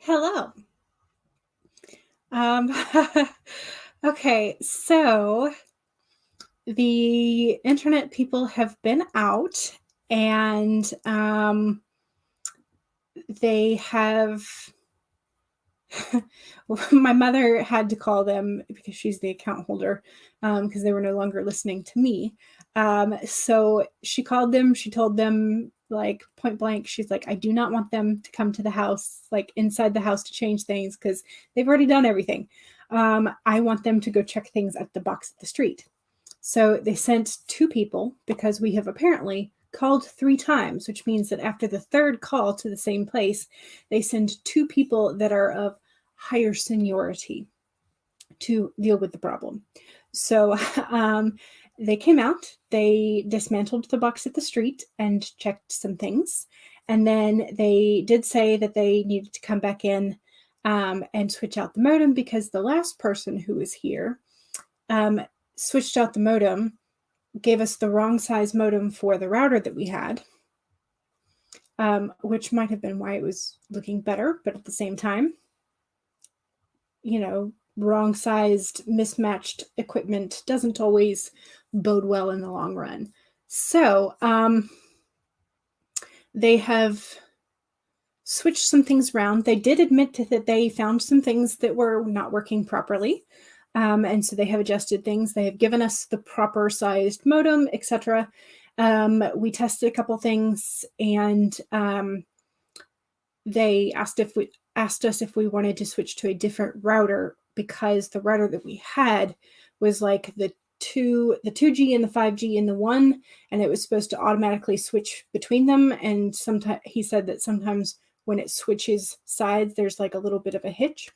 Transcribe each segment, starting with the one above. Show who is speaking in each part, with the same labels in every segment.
Speaker 1: Hello. Okay, so the internet people have been out and they have my mother had to call them because she's the account holder because they were no longer listening to me. So she called them, she told them like point blank, she's like, I do not want them to come to the house, like inside the house to change things because they've already done everything. I want them to go check things at the box at the street. So they sent 2 people because we have apparently called 3 times, which means that after the 3rd call to the same place, they send 2 people that are of higher seniority to deal with the problem. So they came out, they dismantled the box at the street and checked some things. And then they did say that they needed to come back in and switch out the modem because the last person who was here switched out the modem, gave us the wrong size modem for the router that we had, which might have been why it was looking better, but at the same time, you know, wrong sized, mismatched equipment doesn't always bode well in the long run. So they have switched some things around. They did admit that they found some things that were not working properly. And so they have adjusted things. They have given us the proper sized modem, etc. We tested a couple things, and they asked us if we wanted to switch to a different router because the router that we had was like the 2G and the 5G and the 1, and it was supposed to automatically switch between them. And sometimes he said that sometimes when it switches sides, there's like a little bit of a hitch.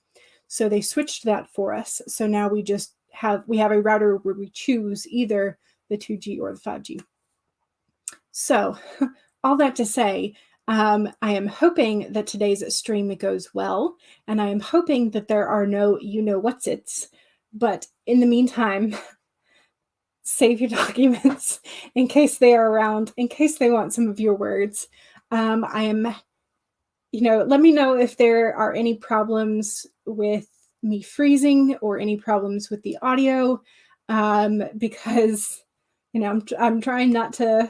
Speaker 1: So they switched that for us. So now we have a router where we choose either the 2G or the 5G. So all that to say, I am hoping that today's stream goes well, and I am hoping that there are no you-know-what's-its. But in the meantime, save your documents in case they are around, in case they want some of your words. Let me know if there are any problems with me freezing or any problems with the audio, because, I'm trying not to,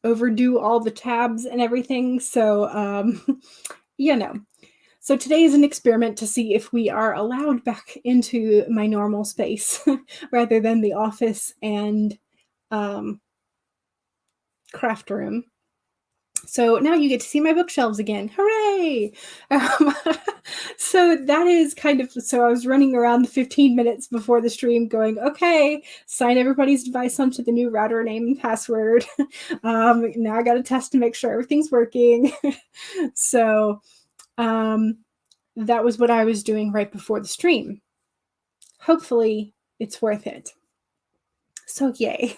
Speaker 1: overdo all the tabs and everything. So, So today is an experiment to see if we are allowed back into my normal space rather than the office and craft room. So now you get to see my bookshelves again. Hooray! So that is so I was running around 15 minutes before the stream going, okay, sign everybody's device onto the new router name and password. Now I got to test to make sure everything's working. So that was what I was doing right before the stream. Hopefully it's worth it. So yay.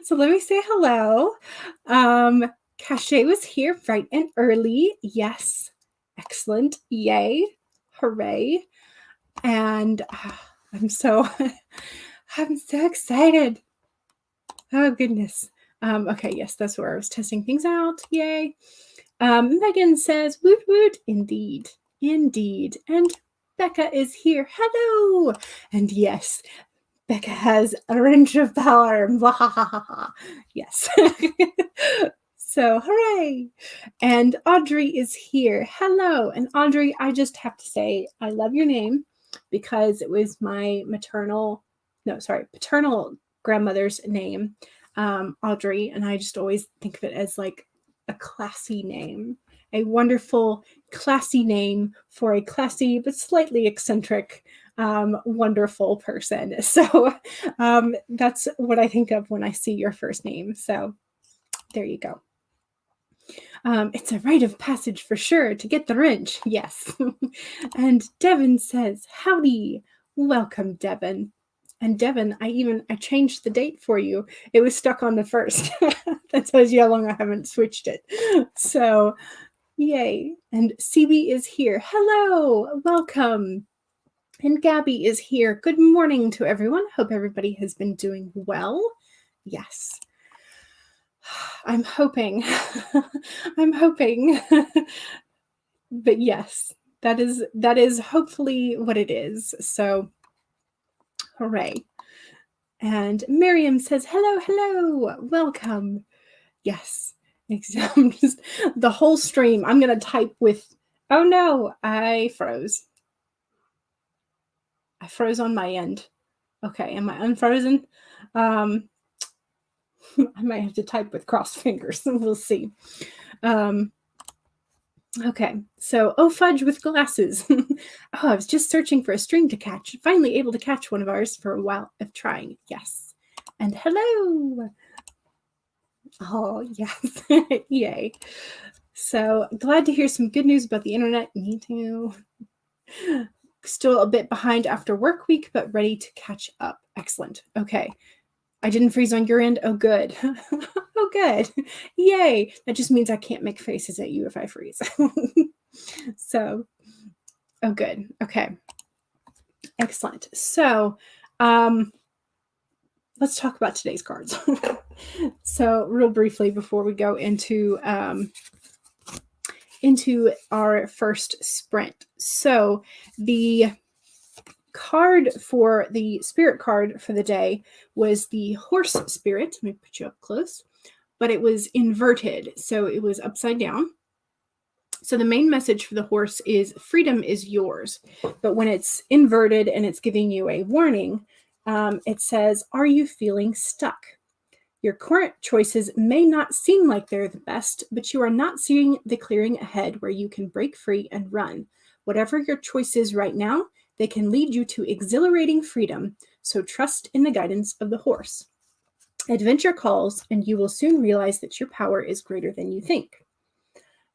Speaker 1: So let me say hello. Cachet was here bright and early. Yes. Excellent. Yay. Hooray. And I'm so excited. Oh goodness. Okay, yes, that's where I was testing things out. Yay. Megan says, woot woot, indeed. Indeed. And Becca is here. Hello. And yes, Becca has a wrench of power. Yes. So, hooray. And Audrey is here. Hello. And Audrey, I just have to say, I love your name because it was my paternal grandmother's name, Audrey. And I just always think of it as like a classy name, a wonderful, classy name for a classy but slightly eccentric, wonderful person. So that's what I think of when I see your first name. So there you go. It's a rite of passage for sure to get the wrench. Yes. And Devin says, howdy. Welcome, Devin. And Devin, I changed the date for you. It was stuck on the 1st. That tells you how long I haven't switched it. So, yay. And CB is here. Hello. Welcome. And Gabby is here. Good morning to everyone. Hope everybody has been doing well. Yes. I'm hoping. I'm hoping. But yes, that is hopefully what it is. So hooray. And Miriam says, hello, hello, welcome. Yes, just the whole stream. I'm going to type with, oh no, I froze. I froze on my end. Okay, am I unfrozen? I might have to type with crossed fingers. We'll see. Okay, so oh fudge with glasses. Oh, I was just searching for a stream to catch. Finally able to catch one of ours for a while of trying. Yes. And hello. Oh, yes. Yay. So glad to hear some good news about the internet. Me too. Still a bit behind after work week, but ready to catch up. Excellent. Okay. I didn't freeze on your end. Oh, good. Oh, good. Yay. That just means I can't make faces at you if I freeze. So, oh, good. Okay. Excellent. So, let's talk about today's cards. So, real briefly before we go into our first sprint. So, the card for the spirit card for the day was the horse spirit. Let me put you up close. But it was inverted, so it was upside down. So the main message for the horse is freedom is yours. But when it's inverted and it's giving you a warning, it says, are you feeling stuck? Your current choices may not seem like they're the best, but you are not seeing the clearing ahead where you can break free and run. Whatever your choice is right now, they can lead you to exhilarating freedom, so trust in the guidance of the horse. Adventure calls, and you will soon realize that your power is greater than you think.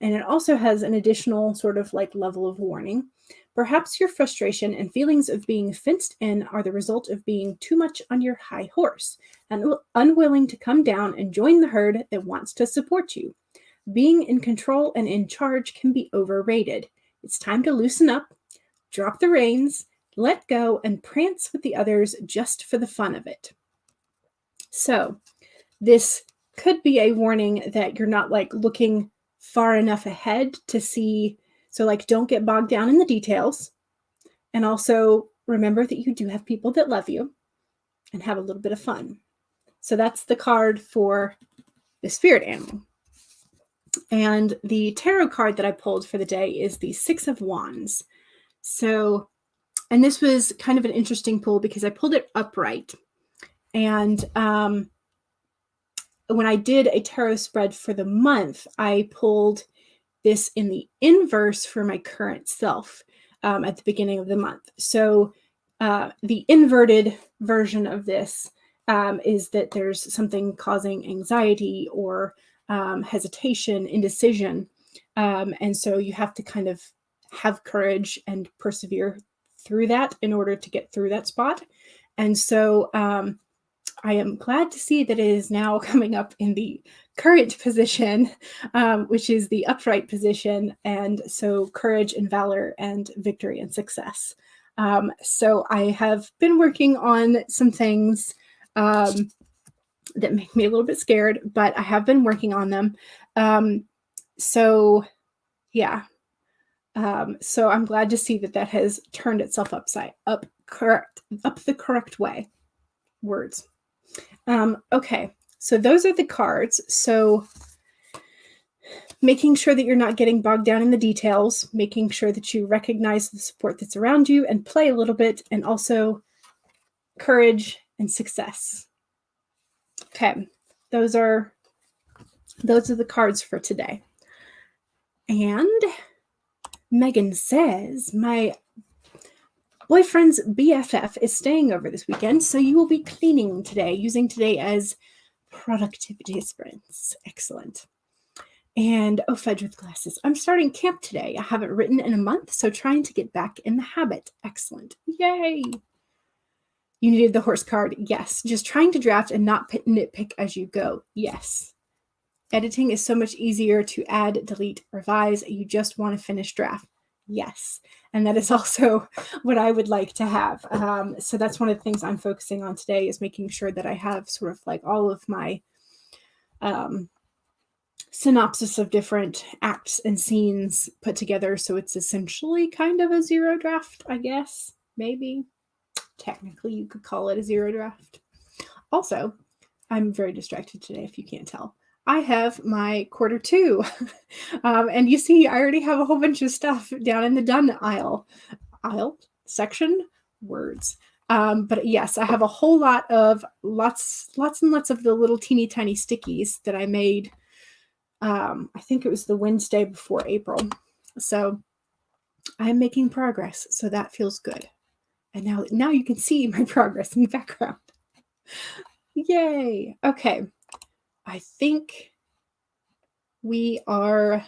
Speaker 1: And it also has an additional sort of like level of warning. Perhaps your frustration and feelings of being fenced in are the result of being too much on your high horse and unwilling to come down and join the herd that wants to support you. Being in control and in charge can be overrated. It's time to loosen up, drop the reins, let go, and prance with the others just for the fun of it. So this could be a warning that you're not like looking far enough ahead to see. So like, don't get bogged down in the details. And also remember that you do have people that love you and have a little bit of fun. So that's the card for the spirit animal. And the tarot card that I pulled for the day is the Six of Wands. So, and this was kind of an interesting pull because I pulled it upright. And when I did a tarot spread for the month, I pulled this in the inverse for my current self at the beginning of the month. So the inverted version of this is that there's something causing anxiety or hesitation, indecision. And so you have to kind of have courage and persevere through that in order to get through that spot. And so I am glad to see that it is now coming up in the current position, which is the upright position. And so courage and valor and victory and success. So I have been working on some things that make me a little bit scared, but I have been working on them. So yeah. So I'm glad to see that that has turned itself up the correct way. Words. Okay, so those are the cards. So making sure that you're not getting bogged down in the details, making sure that you recognize the support that's around you and play a little bit, and also courage and success. Okay, those are the cards for today. And Megan says, my boyfriend's BFF is staying over this weekend, so you will be cleaning today, using today as productivity sprints. Excellent. And oh, fudge with glasses. I'm starting camp today. I haven't written in a month, so trying to get back in the habit. Excellent. Yay. You needed the horse card. Yes. Just trying to draft and not nitpick as you go. Yes. Editing is so much easier to add, delete, revise. You just want to finish draft. Yes. And that is also what I would like to have. So that's one of the things I'm focusing on today, is making sure that I have sort of like all of my synopsis of different acts and scenes put together. So it's essentially kind of a zero draft, I guess. Maybe. Technically, you could call it a zero draft. Also, I'm very distracted today, if you can't tell. I have my quarter 2. And you see, I already have a whole bunch of stuff down in the done aisle. Section, words. But yes, I have a whole lot of lots and lots of the little teeny tiny stickies that I made. I think it was the Wednesday before April. So I'm making progress. So that feels good. And now you can see my progress in the background. Yay. Okay. I think we are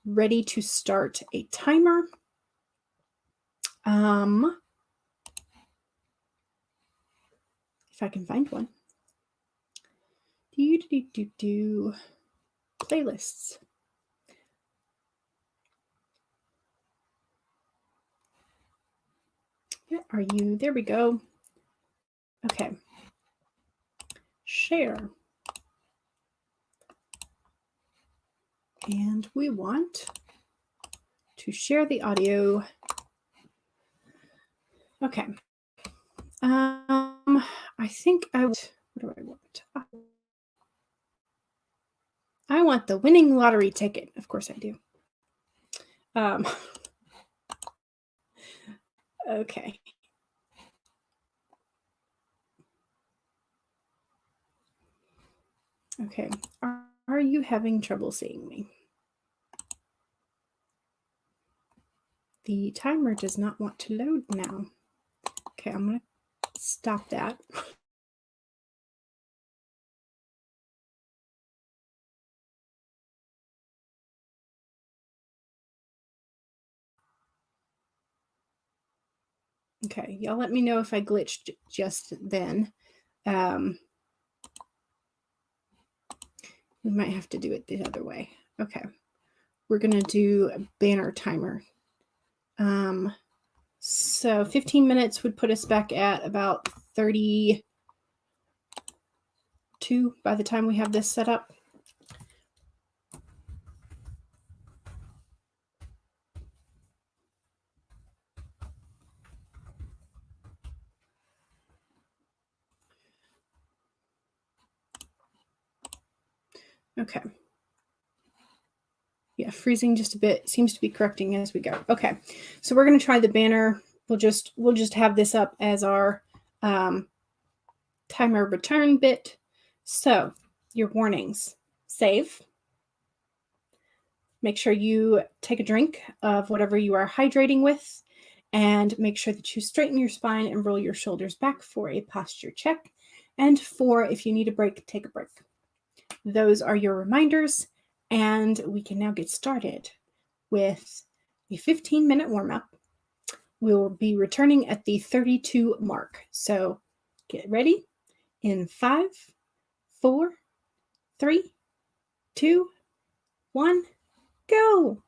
Speaker 1: ready to start a timer. If I can find one. Playlists. Where are you? There we go. Okay. Share. And we want to share the audio. Okay. I think what do I want? I want the winning lottery ticket. Of course I do. Okay. Okay. Are you having trouble seeing me? The timer does not want to load now. Okay, I'm going to stop that. Okay, y'all let me know if I glitched just then. We might have to do it the other way. Okay, we're going to do a banner timer. So 15 minutes would put us back at about 32 by the time we have this set up. Okay. Yeah, freezing just a bit. Seems to be correcting as we go. Okay, so we're going to try the banner. We'll just have this up as our timer return bit. So your warnings. Save. Make sure you take a drink of whatever you are hydrating with, and make sure that you straighten your spine and roll your shoulders back for a posture check. And 4, if you need a break, take a break. Those are your reminders, and we can now get started with a 15-minute warm-up. We will be returning at the 32 mark. So get ready in 5, 4, 3, 2, 1, go.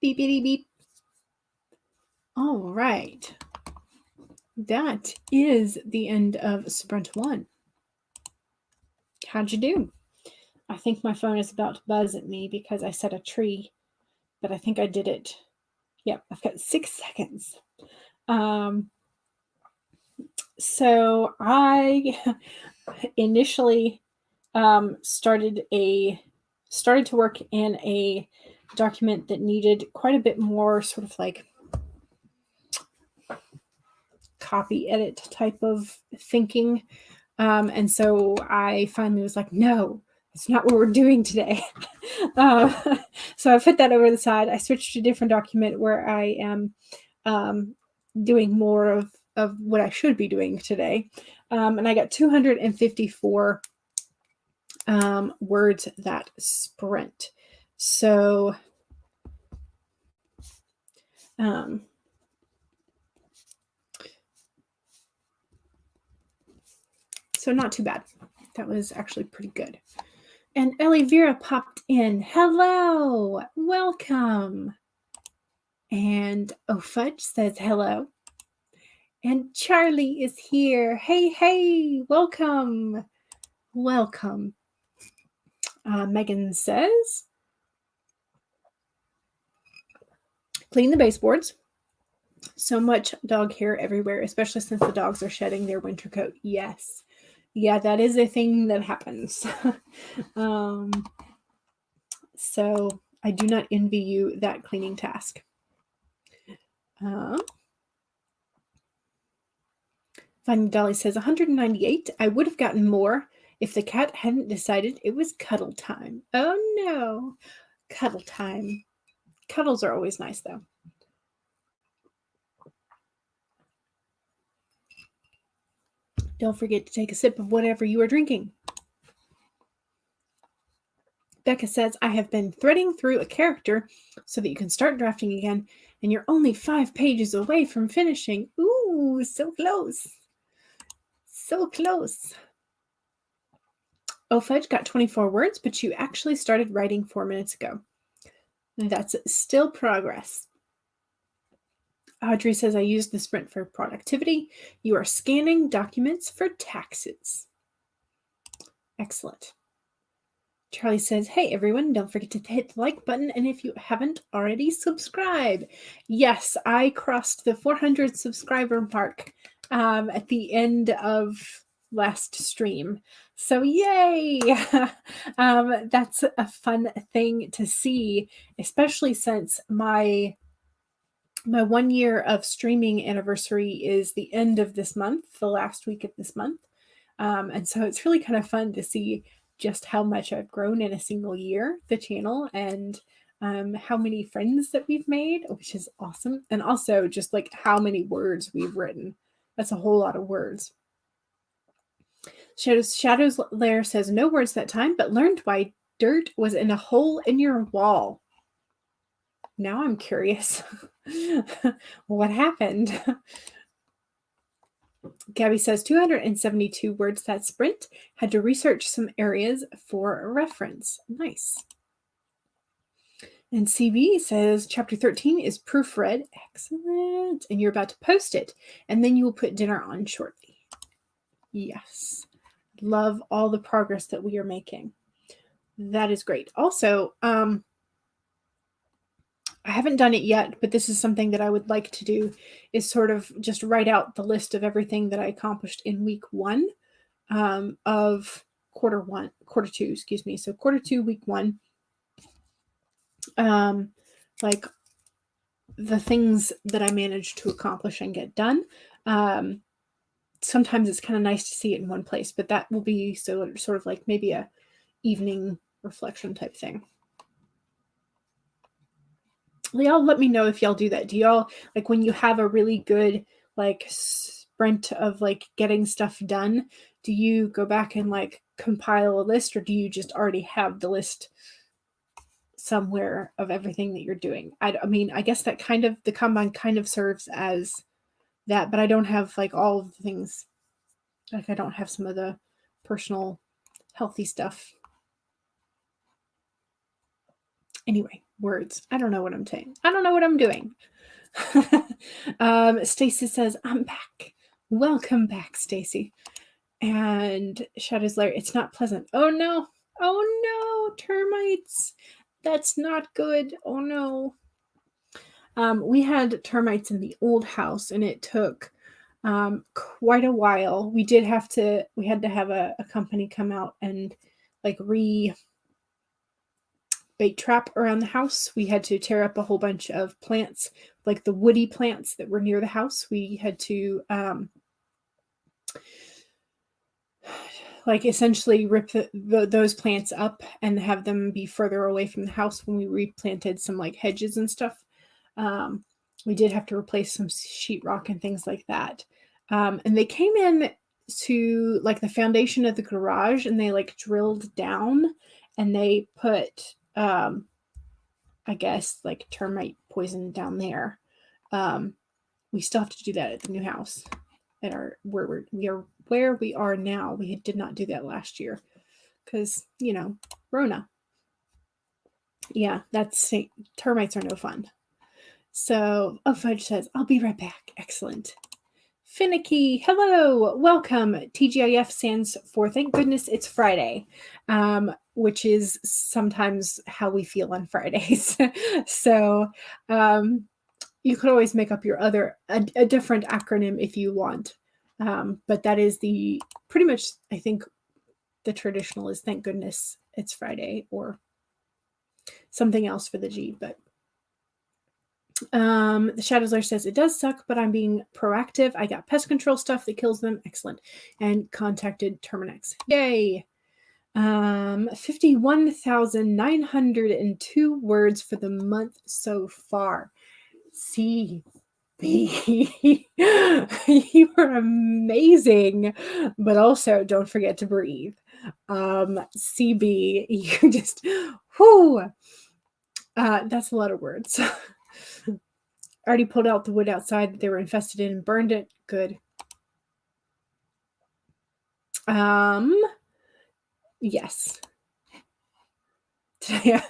Speaker 1: Beepity beep. All right. That is the end of sprint 1. How'd you do? I think my phone is about to buzz at me because I set a tree, but I think I did it. Yep, I've got 6 seconds. So I initially started to work in a document that needed quite a bit more sort of like copy edit type of thinking. And so I finally was like, no, it's not what we're doing today. So I put that over the side. I switched to a different document where I am doing more of what I should be doing today. And I got 254 words that sprint. So so not too bad. That was actually pretty good. And Ellie Vera popped in. Hello, welcome. And Fudge says hello. And Charlie is here. Hey, welcome. Welcome. Megan says, clean the baseboards. So much dog hair everywhere, especially since the dogs are shedding their winter coat. Yes. Yeah, that is a thing that happens. So I do not envy you that cleaning task. Finding Dolly says 198. I would have gotten more if the cat hadn't decided it was cuddle time. Oh no, cuddle time. Cuddles are always nice though. Don't forget to take a sip of whatever you are drinking. Becca says, I have been threading through a character so that you can start drafting again, and you're only 5 pages away from finishing. Ooh, so close. So close. Fudge got 24 words, but you actually started writing 4 minutes ago. That's still progress. Audrey says, I used the sprint for productivity. You are scanning documents for taxes. Excellent. Charlie says, hey, everyone, don't forget to hit the like button. And if you haven't already, subscribe. Yes, I crossed the 400 subscriber mark at the end of last stream. So yay! That's a fun thing to see, especially since my 1 year of streaming anniversary is the end of this month, the last week of this month. And so it's really kind of fun to see just how much I've grown in a single year, the channel, and how many friends that we've made, which is awesome. And also just like how many words we've written. That's a whole lot of words. Shadows Lair says, no words that time, but learned why dirt was in a hole in your wall. Now I'm curious. What happened? Gabby says 272 words that sprint. Had to research some areas for reference. Nice. And CB says chapter 13 is proofread. Excellent. And you're about to post it. And then you will put dinner on shortly. Yes. Love all the progress that we are making. That is great. Also, I haven't done it yet, but this is something that I would like to do, is sort of just write out the list of everything that I accomplished in week 1 of quarter 2, excuse me. So quarter 2, week 1, like the things that I managed to accomplish and get done. Sometimes it's kind of nice to see it in one place, but that will be sort of like maybe a evening reflection type thing. Y'all let me know if y'all do that. Do y'all, like, when you have a really good like sprint of like getting stuff done, do you go back and like compile a list, or do you just already have the list somewhere of everything that you're doing? I mean, I guess that kind of, the Kanban kind of serves as that, but I don't have like all of the things. Like I don't have some of the personal healthy stuff. Anyway, words. I don't know what I'm saying. I don't know what I'm doing. Stacy says, I'm back. Welcome back, Stacy. And Shadow's Lair, it's not pleasant. Oh no. Oh no, termites. That's not good. Oh no. We had termites in the old house, and it took quite a while. We had to have a company come out and like bait trap around the house. We had to tear up a whole bunch of plants, like the woody plants that were near the house. We had to like essentially rip those plants up and have them be further away from the house when we replanted some like hedges and stuff. We did have to replace some sheetrock and things like that. And they came in to like the foundation of the garage, and they like drilled down, and they put I guess like termite poison down there. We still have to do that at the new house at where we are now. We did not do that last year because, you know, Rona. Yeah, termites are no fun. So, Fudge says, I'll be right back. Excellent. Finicky, hello, welcome. TGIF stands for thank goodness it's Friday, which is sometimes how we feel on Fridays. So you could always make up a different acronym if you want. But that is pretty much, I think the traditional is thank goodness it's Friday, or something else for the G, but the Shadows Lair says it does suck, but I'm being proactive. I got pest control stuff that kills them. Excellent. And contacted Terminex. Yay. 51,902 words for the month so far. CB. You are amazing. But also don't forget to breathe. CB, you just whoo. That's a lot of words. Already pulled out the wood outside that they were infested in and burned it. Good. Yes. Yeah.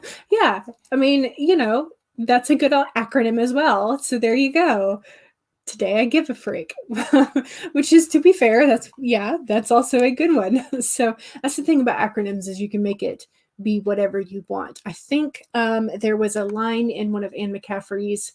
Speaker 1: I mean, you know, that's a good acronym as well. So there you go. Today I give a freak. Which is, to be fair, that's also a good one. So that's the thing about acronyms, is you can make it be whatever you want. I think there was a line in one of Anne McCaffrey's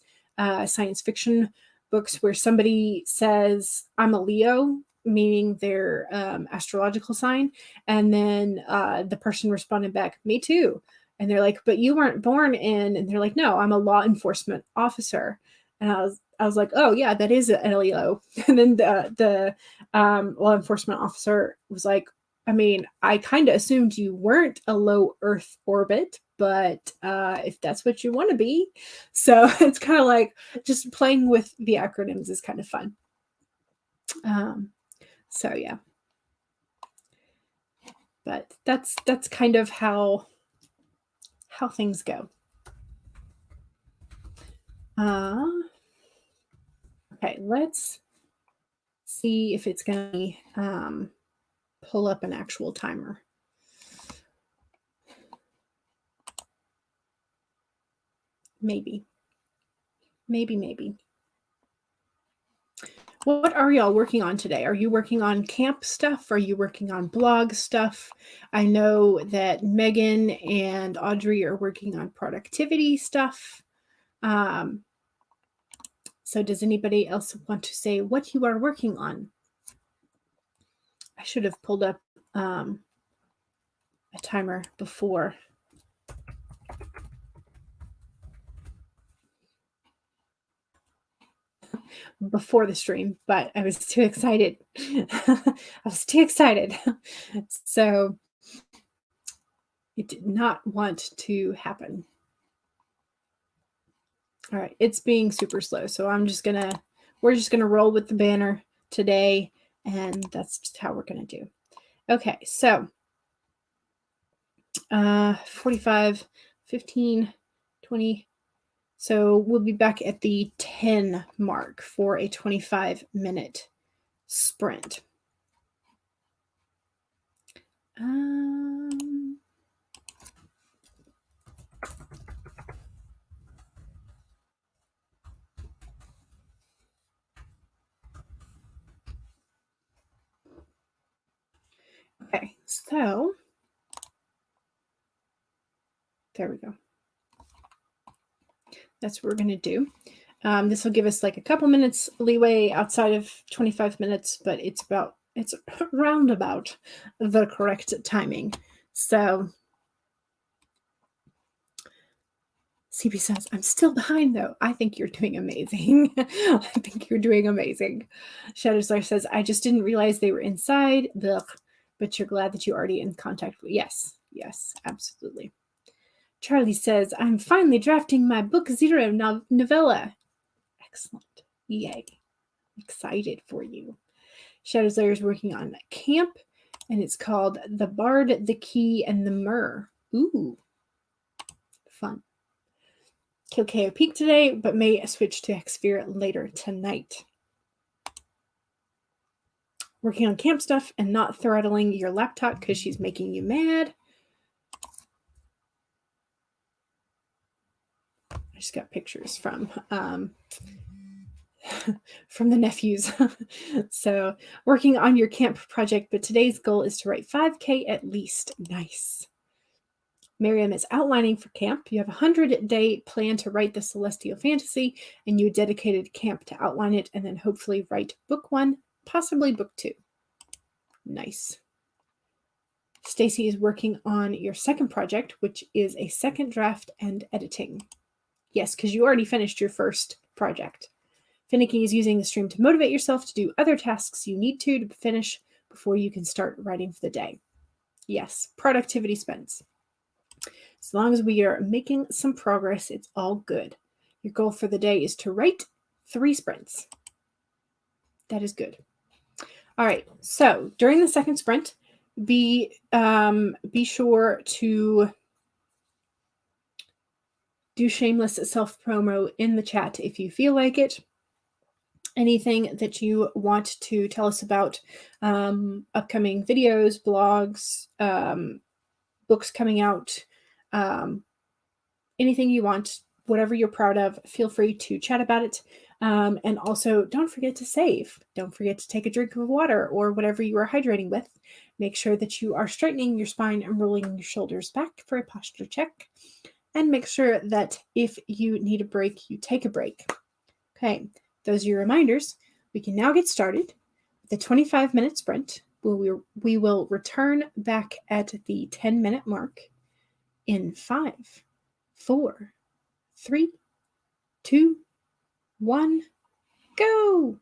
Speaker 1: science fiction books where somebody says, I'm a Leo, meaning their astrological sign, and then the person responded back, me too. And they're like, but you weren't born in, and they're like, no, I'm a law enforcement officer. And I was like, oh yeah, that is an Leo. And then the law enforcement officer was like, I mean, I kind of assumed you weren't a low Earth orbit, but if that's what you want to be. So it's kind of like just playing with the acronyms is kind of fun. So yeah. But that's kind of how things go. Okay, let's see if it's going to pull up an actual timer. Maybe. What are y'all working on today? Are you working on camp stuff? Are you working on blog stuff? I know that Megan and Audrey are working on productivity stuff. So does anybody else want to say what you are working on? I should have pulled up a timer before. Before the stream, but I was too excited. So it did not want to happen. All right, it's being super slow, so we're just gonna roll with the banner today, and that's just how we're gonna do. Okay, so 45, 15, 20. So we'll be back at the 10 mark for a 25-minute sprint. So there we go. That's what we're going to do. This will give us like a couple minutes leeway outside of 25 minutes, but it's round about the correct timing. So CP says, I'm still behind though. I think you're doing amazing. I think you're doing amazing. Shadowstar says, I just didn't realize they were inside. Ugh. But you're glad that you're already in contact with. Yes, yes, absolutely. Charlie says, I'm finally drafting my book 0 novella. Excellent. Yay. Excited for you. Shadows Lair is working on Camp, and it's called The Bard, the Key, and the Myrrh. Ooh. Fun. Kill KO peak today, but may switch to Hexsphere later tonight. Working on camp stuff and not throttling your laptop because she's making you mad. I just got pictures from from the nephews. So working on your camp project, but today's goal is to write 5K at least. Nice. Miriam is outlining for camp. You have a 100-day plan to write the Celestial Fantasy, and you dedicated camp to outline it and then hopefully write book 1, possibly book 2. Nice. Stacy is working on your second project, which is a second draft and editing. Yes, because you already finished your first project. Finicky is using the stream to motivate yourself to do other tasks you need to finish before you can start writing for the day. Yes, productivity spends. As long as we are making some progress, it's all good. Your goal for the day is to write 3 sprints. That is good. All right, so during the second sprint, be sure to do shameless self-promo in the chat if you feel like it. Anything that you want to tell us about, upcoming videos, blogs, books coming out, anything you want, whatever you're proud of, feel free to chat about it. And also, don't forget to save. Don't forget to take a drink of water or whatever you are hydrating with. Make sure that you are straightening your spine and rolling your shoulders back for a posture check. And make sure that if you need a break, you take a break. Okay, those are your reminders. We can now get started with the 25-minute sprint. We will return back at the 10-minute mark in 5, 4, 3, 2, 1, go!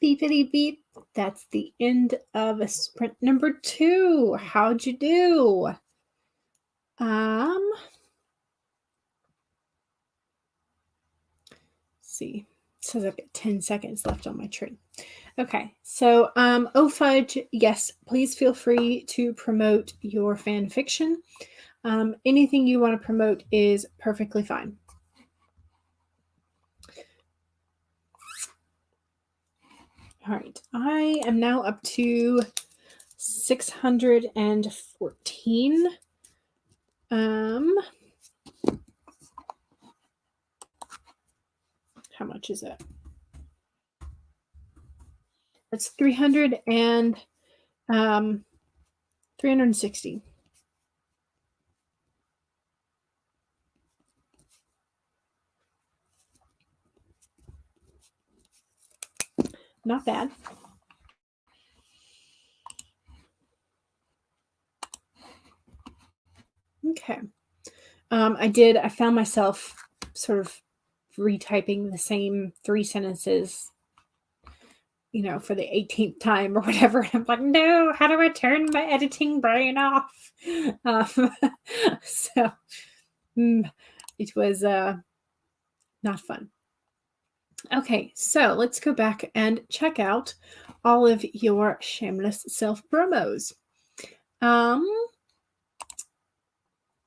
Speaker 1: Beepity beep. That's the end of sprint number 2. How'd you do? See, it says I've got 10 seconds left on my tree. Okay, so oh fudge, yes, please feel free to promote your fan fiction. Anything you want to promote is perfectly fine. All right, I am now up to 614. How much is it? That's 360. Not bad. Okay. I found myself sort of retyping the same 3 sentences, for the 18th time or whatever. And I'm like, no, how do I turn my editing brain off? So it was not fun. Okay, so let's go back and check out all of your shameless self-promos.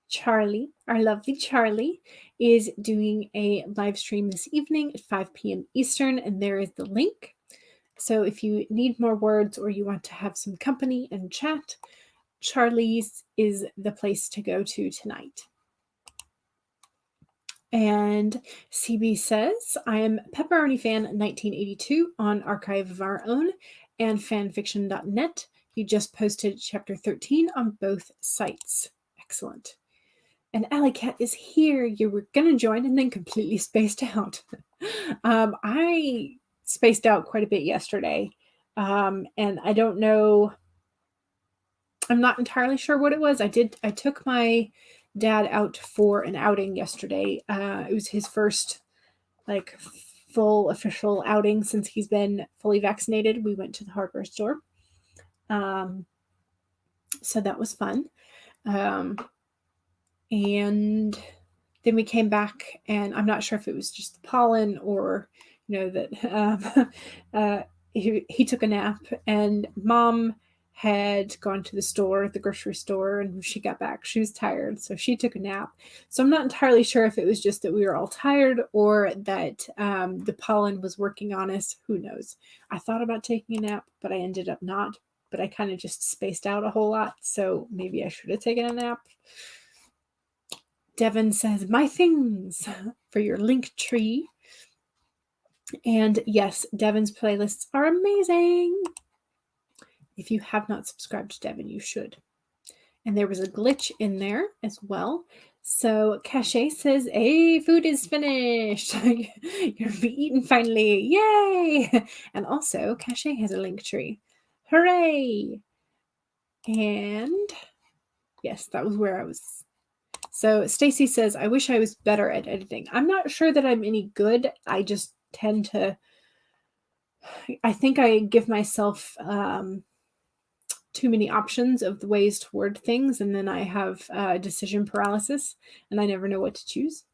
Speaker 1: Charlie, our lovely Charlie, is doing a live stream this evening at 5 p.m. Eastern, and there is the link. So if you need more words or you want to have some company and chat, Charlie's is the place to go to tonight. And CB says, I am Pepperoni Fan 1982 on Archive of Our Own and fanfiction.net. You just posted chapter 13 on both sites. Excellent. And Alley Cat is here. You were going to join and then completely spaced out. I spaced out quite a bit yesterday. And I don't know. I'm not entirely sure what it was. I took my dad out for an outing yesterday. It was his first full official outing since he's been fully vaccinated. We went to the hardware store. So that was fun. And then we came back, and I'm not sure if it was just the pollen or, that he took a nap, and Mom had gone to the grocery store, and when she got back, she was tired, so she took a nap. So I'm not entirely sure if it was just that we were all tired or that the pollen was working on us. Who knows? I thought about taking a nap, but I ended up not. But I kind of just spaced out a whole lot, so maybe I should have taken a nap. Devin says, my things for your link tree. And yes, Devin's playlists are amazing. If you have not subscribed to Devin, you should. And there was a glitch in there as well. So Cache says, hey, food is finished. You're going to be eaten finally. Yay! And also, Cache has a link tree. Hooray! And yes, that was where I was. So Stacy says, I wish I was better at editing. I'm not sure that I'm any good. I just tend to, I think I give myself too many options of the ways to word things, and then I have decision paralysis, and I never know what to choose.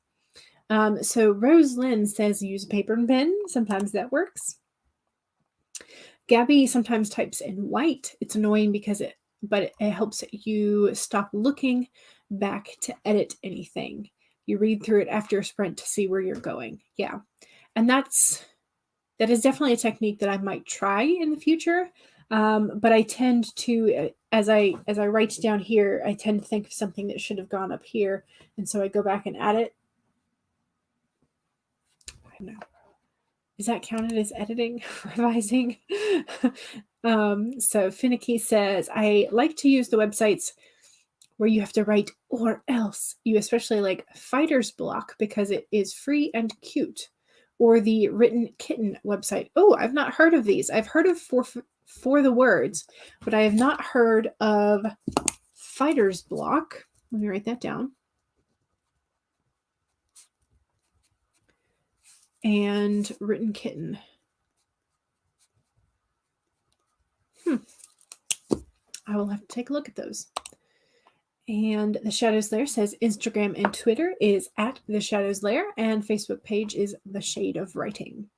Speaker 1: So Rose Lynn says, use a paper and pen. Sometimes that works. Gabby sometimes types in white. It's annoying but it helps you stop looking back to edit anything. You read through it after a sprint to see where you're going. Yeah. And that is definitely a technique that I might try in the future. But I tend to, as I write down here, I tend to think of something that should have gone up here. And so I go back and add it. I don't know. Is that counted as editing, revising? So Finicky says, I like to use the websites where you have to write or else. You especially like Fighter's Block because it is free and cute. Or the Written Kitten website. Oh, I've not heard of these. I've heard of for the words, but I have not heard of Fighter's Block. Let me write that down. And Written Kitten. I will have to take a look at those. And the Shadows Lair says Instagram and Twitter is at the Shadows Lair, and Facebook page is The Shade of Writing.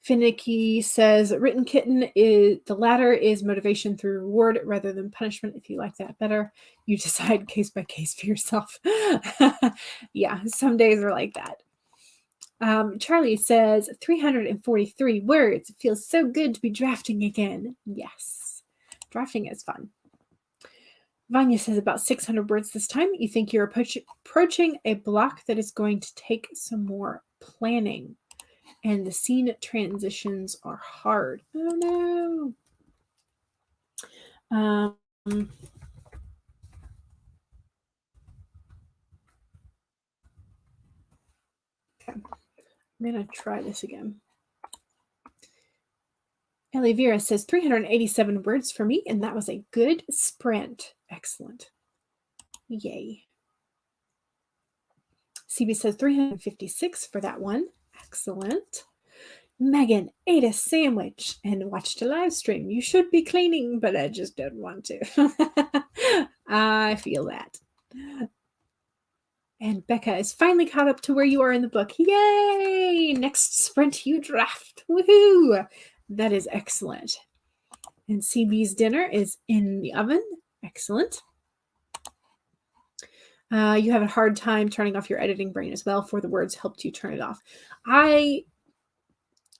Speaker 1: Finicky says Written Kitten is the latter is motivation through reward rather than punishment. If you like that better, you decide case by case for yourself. Yeah, some days are like that. Charlie says 343 words. It feels so good to be drafting again. Yes, drafting is fun. Vanya says about 600 words this time. You think you're approaching a block that is going to take some more planning. And the scene transitions are hard. Oh no. Okay. I'm going to try this again. Elivira says 387 words for me, and that was a good sprint. Excellent. Yay. CB says 356 for that one. Excellent. Megan ate a sandwich and watched a live stream. You should be cleaning, but I just don't want to. I feel that. And Becca is finally caught up to where you are in the book. Yay! Next sprint you draft. Woohoo! That is excellent. And CB's dinner is in the oven. Excellent. You have a hard time turning off your editing brain as well. For the words helped you turn it off. I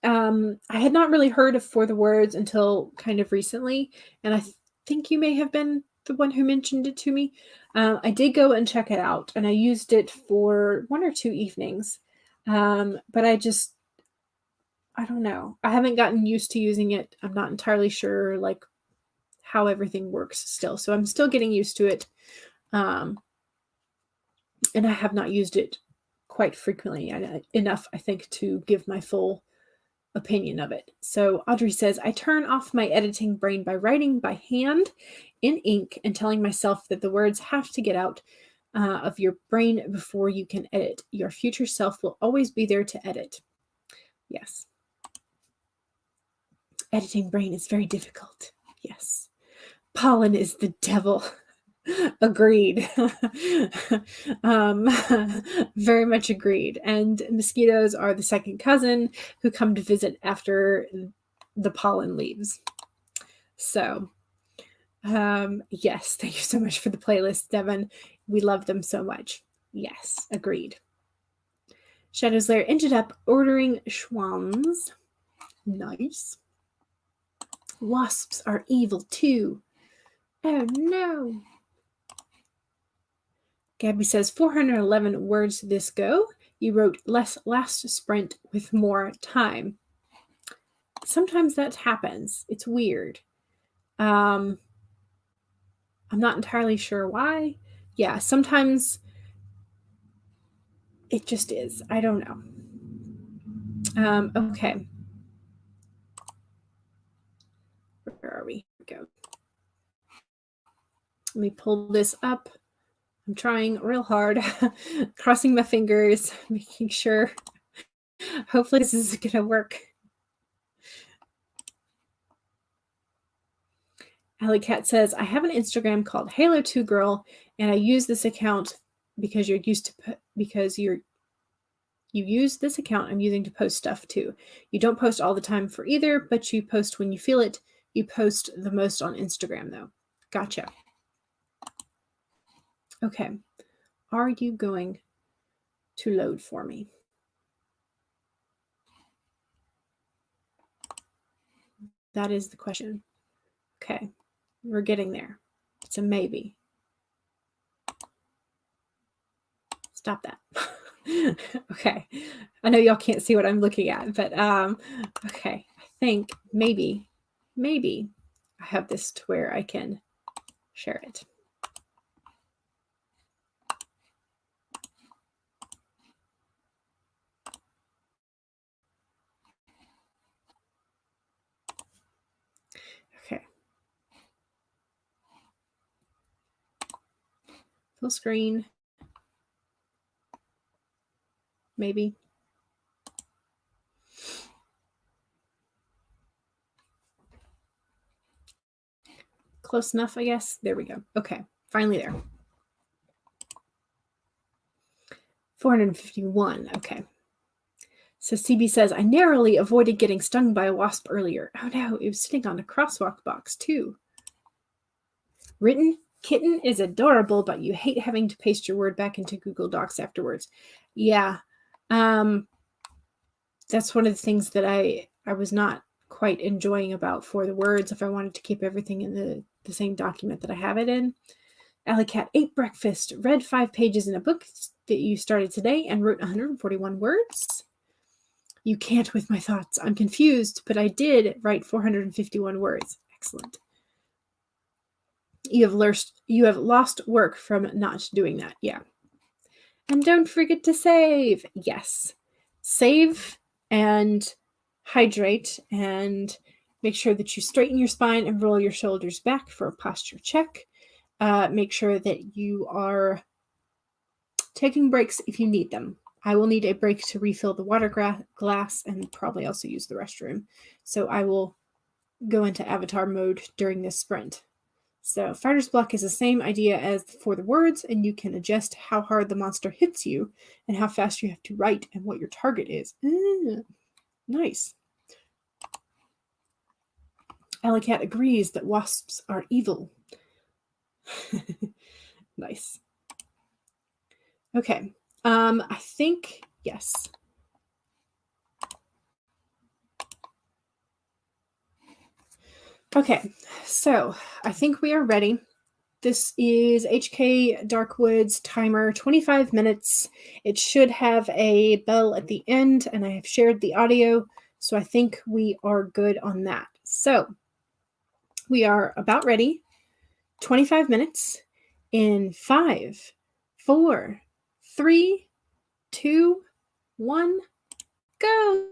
Speaker 1: had not really heard of For the Words until kind of recently, and I think you may have been the one who mentioned it to me. I did go and check it out, and I used it for 1 or 2 evenings, but I don't know. I haven't gotten used to using it. I'm not entirely sure like how everything works still, so I'm still getting used to it, and I have not used it quite frequently enough, I think, to give my full opinion of it. So Audrey says, I turn off my editing brain by writing by hand in ink and telling myself that the words have to get out of your brain before you can edit. Your future self will always be there to edit. Yes. Editing brain is very difficult. Yes. Pollen is the devil. Agreed. Very much agreed. And mosquitoes are the second cousin who come to visit after the pollen leaves. So, yes, thank you so much for the playlist, Devin. We love them so much. Yes, agreed. Shadows Lair ended up ordering Schwann's. Nice. Wasps are evil too. Oh no. Gabby says 411 words this go. You wrote less last sprint with more time. Sometimes that happens. It's weird. I'm not entirely sure why. Yeah, sometimes it just is. I don't know. Okay. Where are we? Here we go. Let me pull this up. I'm trying real hard, crossing my fingers, making sure. Hopefully this is going to work. Alley Cat says, I have an Instagram called Halo2Girl, and I use this account because you use this account I'm using to post stuff too. You don't post all the time for either, but you post when you feel it. You post the most on Instagram though. Gotcha. Okay. Are you going to load for me? That is the question. Okay. We're getting there. It's a maybe. Stop that. Okay. I know y'all can't see what I'm looking at, but okay. I think maybe I have this to where I can share it. Okay. Full screen. Maybe. Close enough, I guess. There we go. Okay, finally there. 451. Okay. So CB says, I narrowly avoided getting stung by a wasp earlier. Oh no, it was sitting on a crosswalk box too. Written, kitten is adorable, but you hate having to paste your word back into Google Docs afterwards. Yeah. That's one of the things that I was not quite enjoying about For the Words if I wanted to keep everything in the same document that I have it in. Alley Cat ate breakfast, read 5 pages in a book that you started today, and wrote 141 words. You can't with my thoughts. I'm confused, but I did write 451 words. Excellent. You have lost work from not doing that. Yeah. And don't forget to save. Yes. Save and hydrate and make sure that you straighten your spine and roll your shoulders back for a posture check. Make sure that you are taking breaks if you need them. I will need a break to refill the water glass and probably also use the restroom. So I will go into avatar mode during this sprint. So fighter's block is the same idea as For the Words, and you can adjust how hard the monster hits you and how fast you have to write and what your target is. Nice. Alley Cat agrees that wasps are evil. Nice. Okay. I think, yes. Okay, so I think we are ready. This is HK Darkwoods timer, 25 minutes. It should have a bell at the end, and I have shared the audio, so I think we are good on that. So we are about ready. 25 minutes in 5, 4, 3, 2, 1, go!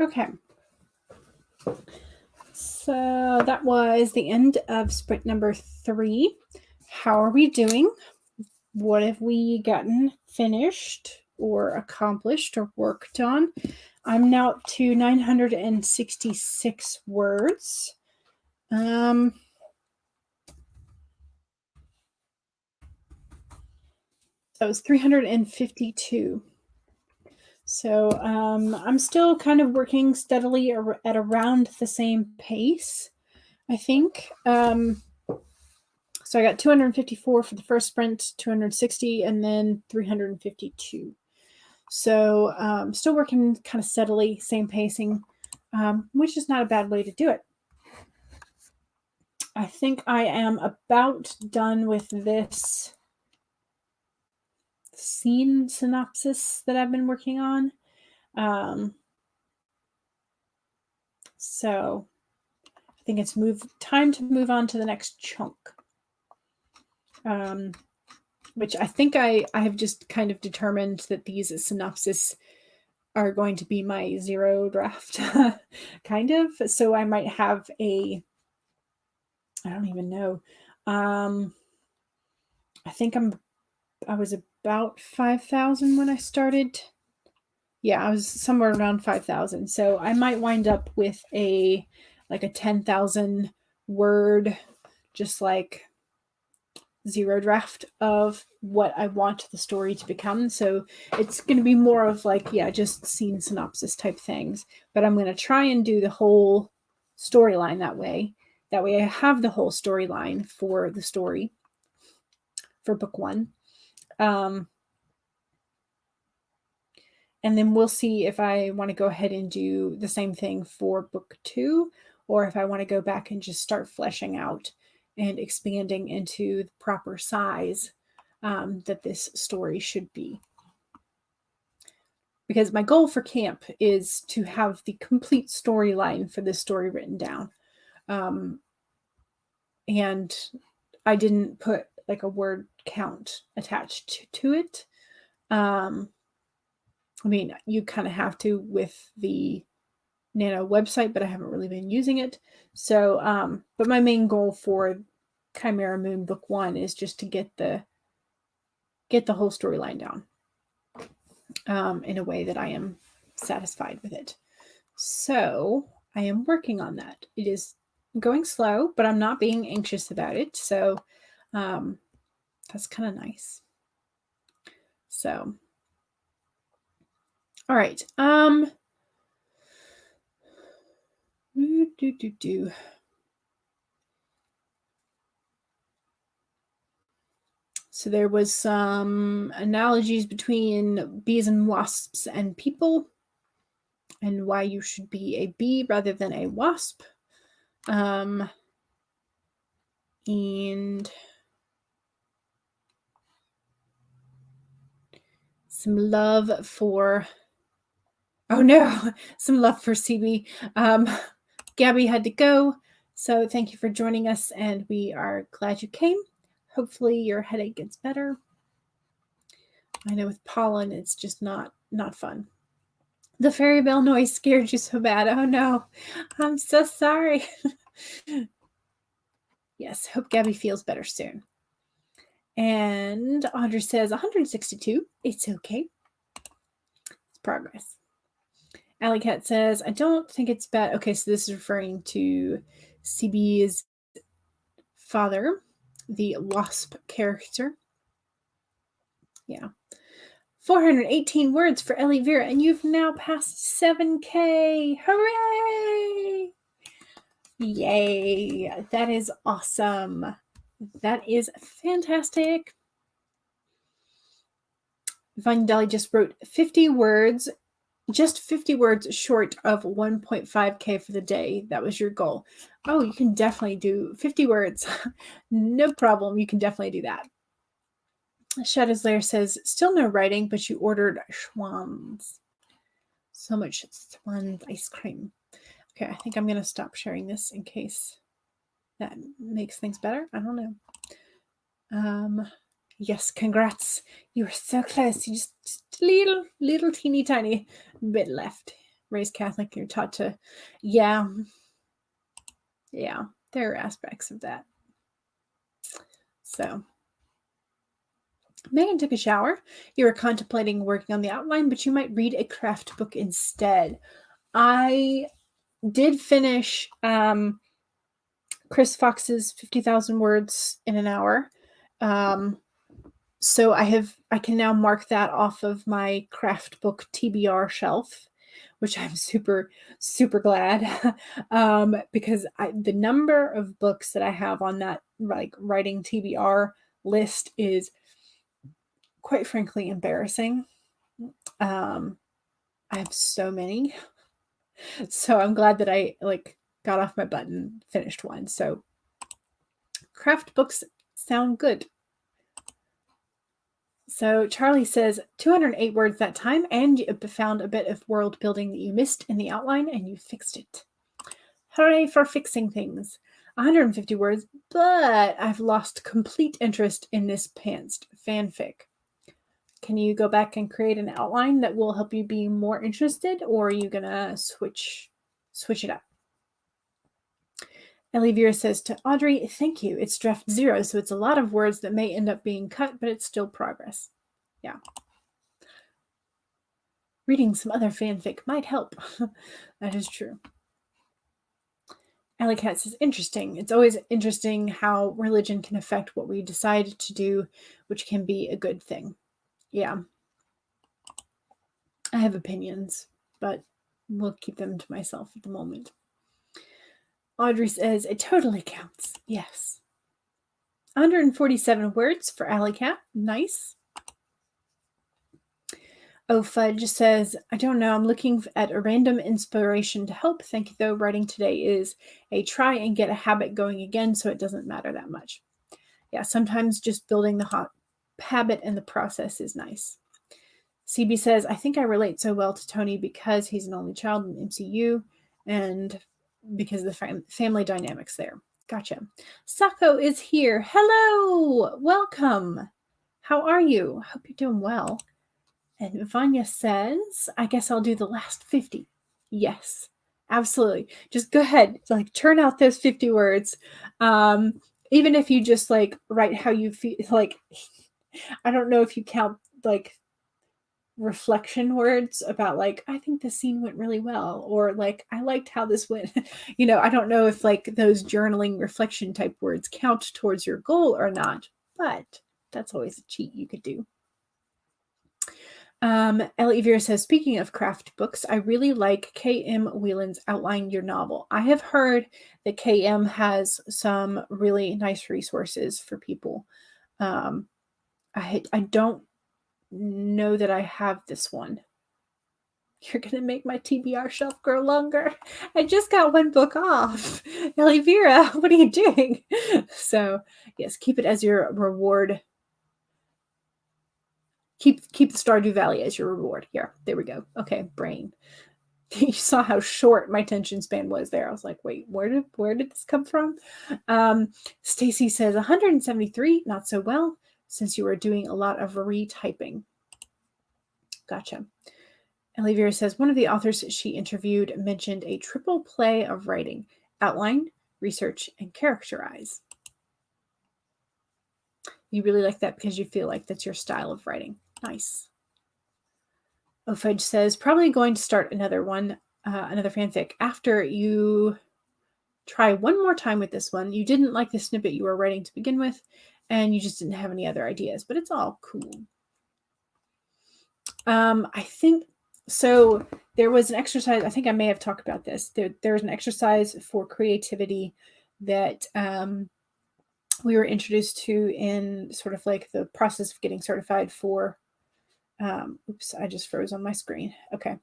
Speaker 1: Okay. So that was the end of sprint number 3. How are we doing? What have we gotten finished or accomplished or worked on? I'm now up to 966 words. That was 352. So I'm still kind of working steadily at around the same pace, I think. So I got 254 for the first sprint, 260, and then 352. So still working kind of steadily, same pacing, which is not a bad way to do it. I think I am about done with this scene synopsis that I've been working on. So I think it's time to move on to the next chunk. Which I think I have just kind of determined that these synopsis are going to be my 0 draft, kind of. So I might have I don't even know. I think I was about 5,000 when I started. Yeah, I was somewhere around 5,000. So I might wind up with a 10,000 word, just like 0 draft of what I want the story to become. So it's going to be more of just scene synopsis type things. But I'm going to try and do the whole storyline that way. That way I have the whole storyline for the story for book 1. And then we'll see if I want to go ahead and do the same thing for book 2, or if I want to go back and just start fleshing out and expanding into the proper size that this story should be. Because my goal for camp is to have the complete storyline for this story written down. And I didn't put a word count attached to it. I mean, you kind of have to with the Nano website, but I haven't really been using it. So, but my main goal for Chimera Moon book 1 is just to get the whole storyline down in a way that I am satisfied with it. So I am working on that. It is going slow, but I'm not being anxious about it. So that's kind of nice. So, all right. So there was some analogies between bees and wasps and people, and why you should be a bee rather than a wasp. And some love for, oh no, some love for CB. Gabby had to go, so thank you for joining us, and we are glad you came. Hopefully your headache gets better. I know with pollen, it's just not fun. The fairy bell noise scared you so bad. Oh no, I'm so sorry. Yes, hope Gabby feels better soon. And Audrey says 162. It's okay. It's progress. Alley Cat says, I don't think it's bad. Okay, so this is referring to CB's father, the wasp character. Yeah. 418 words for Ellie Vera, and you've now passed 7K. Hooray! Yay. That is awesome. That is fantastic. Vine Dolly just wrote 50 words, just 50 words short of 1.5K for the day. That was your goal. Oh, you can definitely do 50 words. No problem. You can definitely do that. Shadow's Lair says, still no writing, but you ordered Schwann's. So much Schwann's ice cream. Okay, I think I'm going to stop sharing this in case that makes things better. I don't know. Yes, congrats. You were so close. You just a little teeny tiny bit left. raised Catholic, you're taught to, yeah, there are aspects of that. So Megan took a shower. You were contemplating working on the outline, but you might read a craft book instead. I did finish Chris Fox's 50,000 words in an hour. So I can now mark that off of my craft book TBR shelf, which I'm super, super glad. Because the number of books that I have on that like writing TBR list is quite frankly embarrassing. I have so many. So I'm glad that I like got off my butt and finished one. So craft books sound good. So Charlie says 208 words that time, and you found a bit of world building that you missed in the outline, and you fixed it. Hooray for fixing things. 150 words, but I've lost complete interest in this fanfic. Can you go back and create an outline that will help you be more interested, or are you gonna switch it up? Ellie Vera says to Audrey, thank you. It's draft 0, so it's a lot of words that may end up being cut, but it's still progress. Yeah. Reading some other fanfic might help. That is true. Alley Cat says, interesting. It's always interesting how religion can affect what we decide to do, which can be a good thing. Yeah. I have opinions, but we'll keep them to myself at the moment. Audrey says, it totally counts. Yes. 147 words for Alley Cat. Nice. Oh, Fudge says, I don't know. I'm looking at a random inspiration to help. Thank you, though. Writing today is a try and get a habit going again, so it doesn't matter that much. Yeah, sometimes just building the habit and the process is nice. CB says, I think I relate so well to Tony because he's an only child in MCU and because of the family dynamics there. Gotcha. Sako is here. Hello. Welcome. How are you? Hope you're doing well. And Vanya says, I guess I'll do the last 50. Yes, absolutely. Just go ahead. Like, turn out those 50 words. Even if you just like write how you feel, like, I don't know if you count like reflection words about like, I think the scene went really well, or like, I liked how this went. You know, I don't know if like those journaling reflection type words count towards your goal or not, but that's always a cheat you could do. Ellie Vera says, speaking of craft books, I really like K.M. Whelan's Outline Your Novel. I have heard that K.M. has some really nice resources for people. I don't know that I have this one. You're going to make my TBR shelf grow longer. I just got one book off. Ellie Vera, what are you doing? So, yes, keep it as your reward. Keep the Stardew Valley as your reward. Here, there we go. Okay, brain. You saw how short my attention span was there. I was like, wait, where did this come from? Stacy says 173, not so well, since you were doing a lot of retyping. Gotcha. Ellie Vera says one of the authors she interviewed mentioned a triple play of writing: outline, research, and characterize. You really like that because you feel like that's your style of writing. Nice. Ofudge says, probably going to start another one, another fanfic after you try one more time with this one. You didn't like the snippet you were writing to begin with, and you just didn't have any other ideas, but it's all cool. I think, so there was an exercise, I think I may have talked about this. There was an exercise for creativity that we were introduced to in sort of like the process of getting certified for, oops, I just froze on my screen. Okay.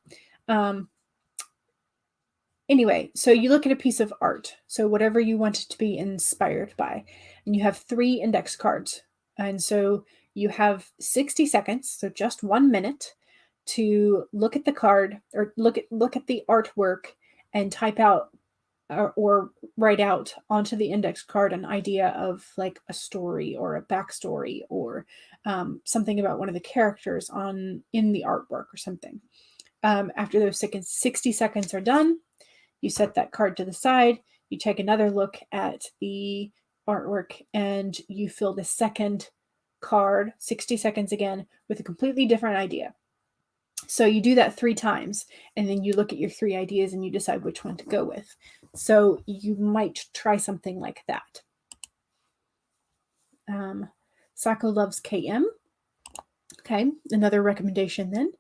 Speaker 1: Anyway, so you look at a piece of art, so whatever you want it to be inspired by, and you have 3 index cards. And so you have 60 seconds, so just 1 minute, to look at the card or look at the artwork and type out or write out onto the index card an idea of like a story or a backstory or something about one of the characters in the artwork or something. After those 60 seconds are done, you set that card to the side, you take another look at the artwork, and you fill the second card, 60 seconds again, with a completely different idea. So you do that 3 times, and then you look at your 3 ideas and you decide which one to go with. So you might try something like that. Sako loves KM. Okay, another recommendation then.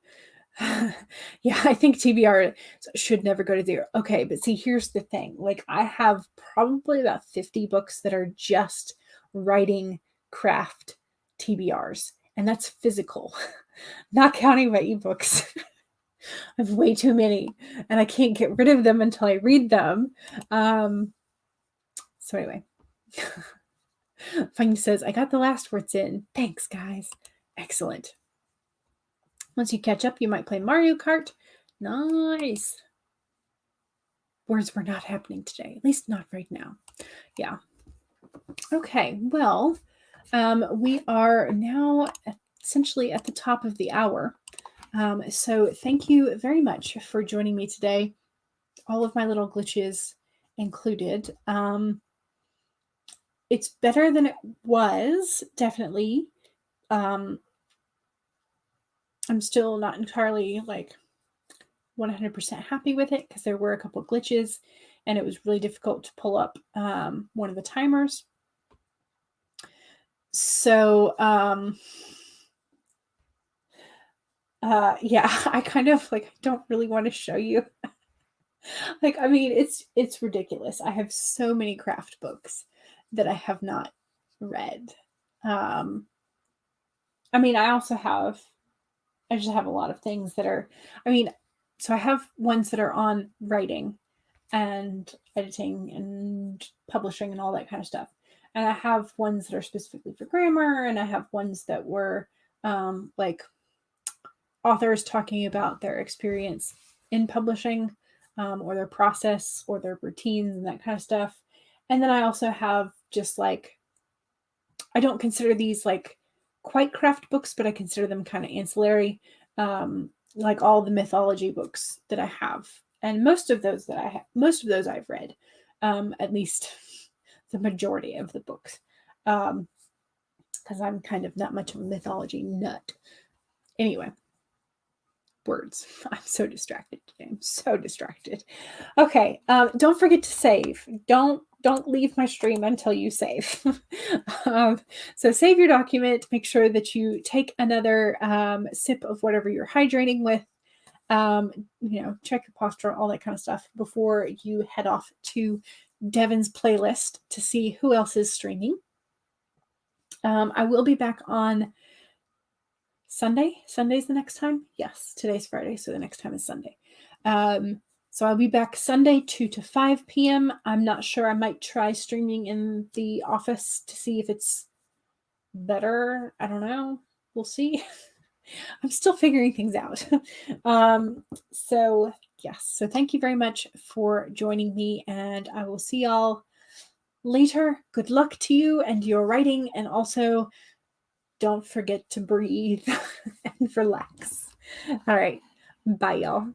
Speaker 1: Yeah, I think TBR should never go to 0. Okay, but see, here's the thing. Like, I have probably about 50 books that are just writing craft TBRs, and that's physical, not counting my ebooks. I have way too many, and I can't get rid of them until I read them. So anyway, Funny says, I got the last words in. Thanks, guys. Excellent. Once you catch up, you might play Mario Kart. Nice. Words were not happening today, at least not right now. Yeah. Okay, well, we are now essentially at the top of the hour. So thank you very much for joining me today. All of my little glitches included. It's better than it was, definitely. I'm still not entirely like 100% happy with it because there were a couple of glitches and it was really difficult to pull up one of the timers. So, yeah, I kind of like don't really want to show you. Like, I mean, it's ridiculous. I have so many craft books that I have not read. I mean, I just have a lot of things that are, I mean, so I have ones that are on writing and editing and publishing and all that kind of stuff. And I have ones that are specifically for grammar, and I have ones that were like authors talking about their experience in publishing, or their process or their routines and that kind of stuff. And then I also have just like, I don't consider these like quite craft books, but I consider them kind of ancillary, like all the mythology books that I have. And most of those I've read, at least the majority of the books, because I'm kind of not much of a mythology nut. Anyway, words. I'm so distracted today. I'm so distracted. Okay, don't forget to save. Don't leave my stream until you save. So save your document. Make sure that you take another sip of whatever you're hydrating with. Check your posture, all that kind of stuff before you head off to Devin's playlist to see who else is streaming. I will be back on Sunday. Sunday's the next time? Yes, today's Friday, so the next time is Sunday. So I'll be back Sunday 2 to 5 p.m. I'm not sure. I might try streaming in the office to see if it's better. I don't know. We'll see. I'm still figuring things out. So yes. So thank you very much for joining me, and I will see y'all later. Good luck to you and your writing, and also don't forget to breathe and relax. All right. Bye, y'all.